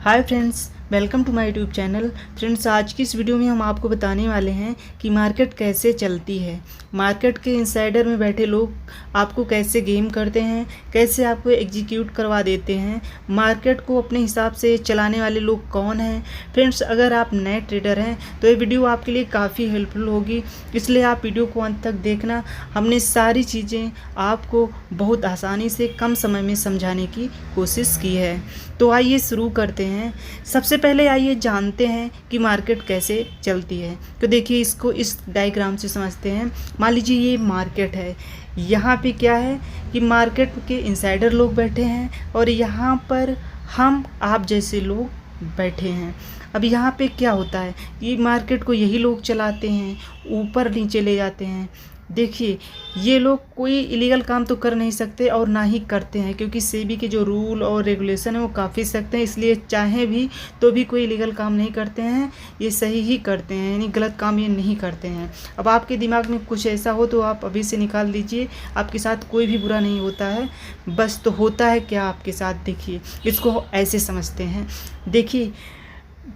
Hi friends, welcome to my YouTube channel. Friends, आज की इस वीडियो में हम आपको बताने वाले हैं कि मार्केट कैसे चलती है। मार्केट के इनसाइडर में बैठे लोग आपको कैसे गेम करते हैं, कैसे आपको एग्जीक्यूट करवा देते हैं, मार्केट को अपने हिसाब से चलाने वाले लोग कौन हैं। फ्रेंड्स, अगर आप नए ट्रेडर हैं तो ये वीडियो आपके लिए काफ़ी हेल्पफुल होगी, इसलिए आप वीडियो को अंत तक देखना। हमने सारी चीज़ें आपको बहुत आसानी से कम समय में समझाने की कोशिश की है। तो आइए शुरू करते हैं। सबसे पहले आइए जानते हैं कि मार्केट कैसे चलती है। तो देखिए, इसको इस डायग्राम से समझते हैं। मान लीजिए ये मार्केट है, यहाँ पे क्या है कि मार्केट के इनसाइडर लोग बैठे हैं और यहाँ पर हम आप जैसे लोग बैठे हैं। अब यहाँ पे क्या होता है, ये मार्केट को यही लोग चलाते हैं, ऊपर नीचे ले जाते हैं। देखिए, ये लोग कोई इलीगल काम तो कर नहीं सकते और ना ही करते हैं, क्योंकि सेबी के जो रूल और रेगुलेशन है वो काफ़ी सख्त हैं, इसलिए चाहे भी तो भी कोई इलीगल काम नहीं करते हैं। ये सही ही करते हैं, यानी गलत काम ये नहीं करते हैं। अब आपके दिमाग में कुछ ऐसा हो तो आप अभी से निकाल दीजिए। आपके साथ कोई भी बुरा नहीं होता है, बस तो होता है क्या आपके साथ। देखिए, इसको ऐसे समझते हैं। देखिए,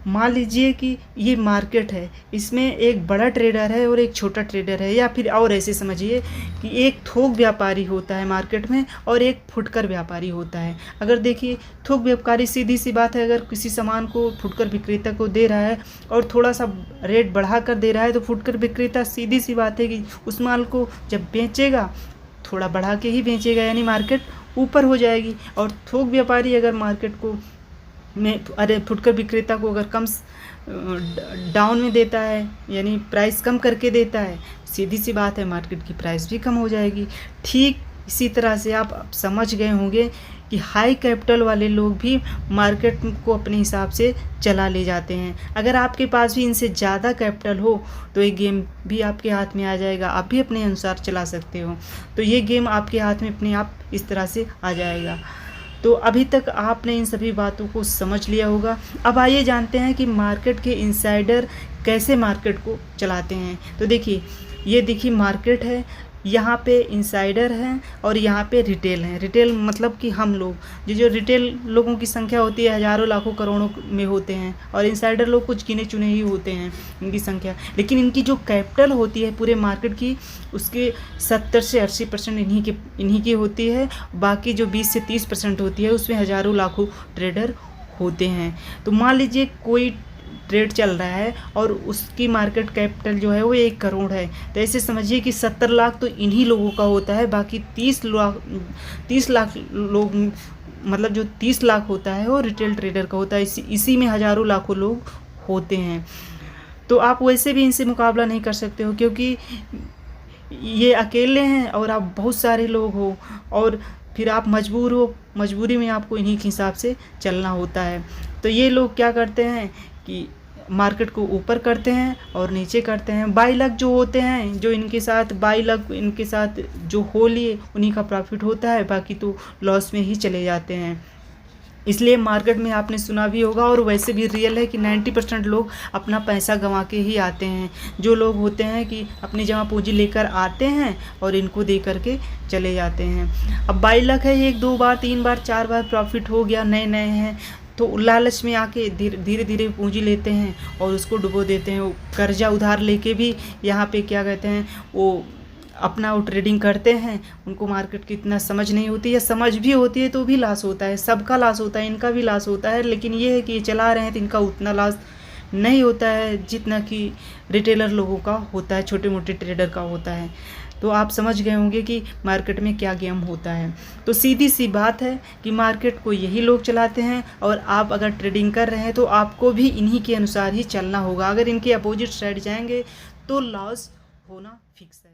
मान लीजिए कि ये मार्केट है, इसमें एक बड़ा ट्रेडर है और एक छोटा ट्रेडर है, या फिर और ऐसे समझिए कि एक थोक व्यापारी होता है मार्केट में और एक फुटकर व्यापारी होता है। अगर देखिए, थोक व्यापारी सीधी सी बात है, अगर किसी सामान को फुटकर विक्रेता को दे रहा है और थोड़ा सा रेट बढ़ा कर दे रहा है, तो फुटकर विक्रेता सीधी सी बात है कि उस माल को जब बेचेगा थोड़ा बढ़ा के ही बेचेगा, यानी मार्केट ऊपर हो जाएगी। और थोक व्यापारी अगर मार्केट को फुटकर विक्रेता को अगर कम डाउन में देता है, यानी प्राइस कम करके देता है, सीधी सी बात है मार्केट की प्राइस भी कम हो जाएगी। ठीक इसी तरह से आप समझ गए होंगे कि हाई कैपिटल वाले लोग भी मार्केट को अपने हिसाब से चला ले जाते हैं। अगर आपके पास भी इनसे ज़्यादा कैपिटल हो तो ये गेम भी आपके हाथ में आ जाएगा, आप भी अपने अनुसार चला सकते हो। तो ये गेम आपके हाथ में अपने आप इस तरह से आ जाएगा। तो अभी तक आपने इन सभी बातों को समझ लिया होगा। अब आइए जानते हैं कि मार्केट के इनसाइडर कैसे मार्केट को चलाते हैं। तो देखिए, ये देखिए मार्केट है, यहाँ पे इनसाइडर हैं और यहाँ पे रिटेल हैं। रिटेल मतलब कि हम लोग, जो रिटेल लोगों की संख्या होती है हज़ारों लाखों करोड़ों में होते हैं, और इनसाइडर लोग कुछ गिने चुने ही होते हैं इनकी संख्या। लेकिन इनकी जो कैपिटल होती है पूरे मार्केट की, उसके 70 से 80% इन्हीं की होती है। बाकी जो 20 से 30% होती है उसमें हज़ारों लाखों ट्रेडर होते हैं। तो मान लीजिए कोई ट्रेड चल रहा है और उसकी मार्केट कैपिटल जो है वो 1 करोड़ है, तो ऐसे समझिए कि 70 लाख तो इन्हीं लोगों का होता है। बाकी 30 लाख लोग, मतलब जो 30 लाख होता है वो रिटेल ट्रेडर का होता है। इसी में हज़ारों लाखों लोग होते हैं। तो आप वैसे भी इनसे मुकाबला नहीं कर सकते हो, क्योंकि ये अकेले हैं और आप बहुत सारे लोग हो, और फिर आप मजबूर हो, मजबूरी में आपको इन्हीं के हिसाब से चलना होता है। तो ये लोग क्या करते हैं कि मार्केट को ऊपर करते हैं और नीचे करते हैं। बाई लक जो होते हैं, जो इनके साथ बाई लक इनके साथ जो हो लिए उन्हीं का प्रॉफिट होता है, बाकी तो लॉस में ही चले जाते हैं। इसलिए मार्केट में आपने सुना भी होगा, और वैसे भी रियल है कि 90% लोग अपना पैसा गंवा के ही आते हैं। जो लोग होते हैं कि अपनी जमा पूंजी लेकर आते हैं और इनको दे करके चले जाते हैं। अब बाई लक है, 1 2 बार 3 बार 4 बार प्रॉफिट हो गया, नए नए हैं तो लालच में आके धीरे धीरे पूंजी लेते हैं और उसको डुबो देते हैं। वो कर्जा उधार लेके भी यहाँ पे क्या कहते हैं, वो अपना ट्रेडिंग करते हैं। उनको मार्केट की इतना समझ नहीं होती, या समझ भी होती है तो भी लॉस होता है। सबका लॉस होता है, इनका भी लॉस होता है, लेकिन ये है कि ये चला रहे हैं तो इनका उतना लॉस नहीं होता है जितना कि रिटेलर लोगों का होता है, छोटे मोटे ट्रेडर का होता है। तो आप समझ गए होंगे कि मार्केट में क्या गेम होता है। तो सीधी सी बात है कि मार्केट को यही लोग चलाते हैं, और आप अगर ट्रेडिंग कर रहे हैं तो आपको भी इन्हीं के अनुसार ही चलना होगा। अगर इनके अपोजिट साइड जाएंगे तो लॉस होना फिक्स है।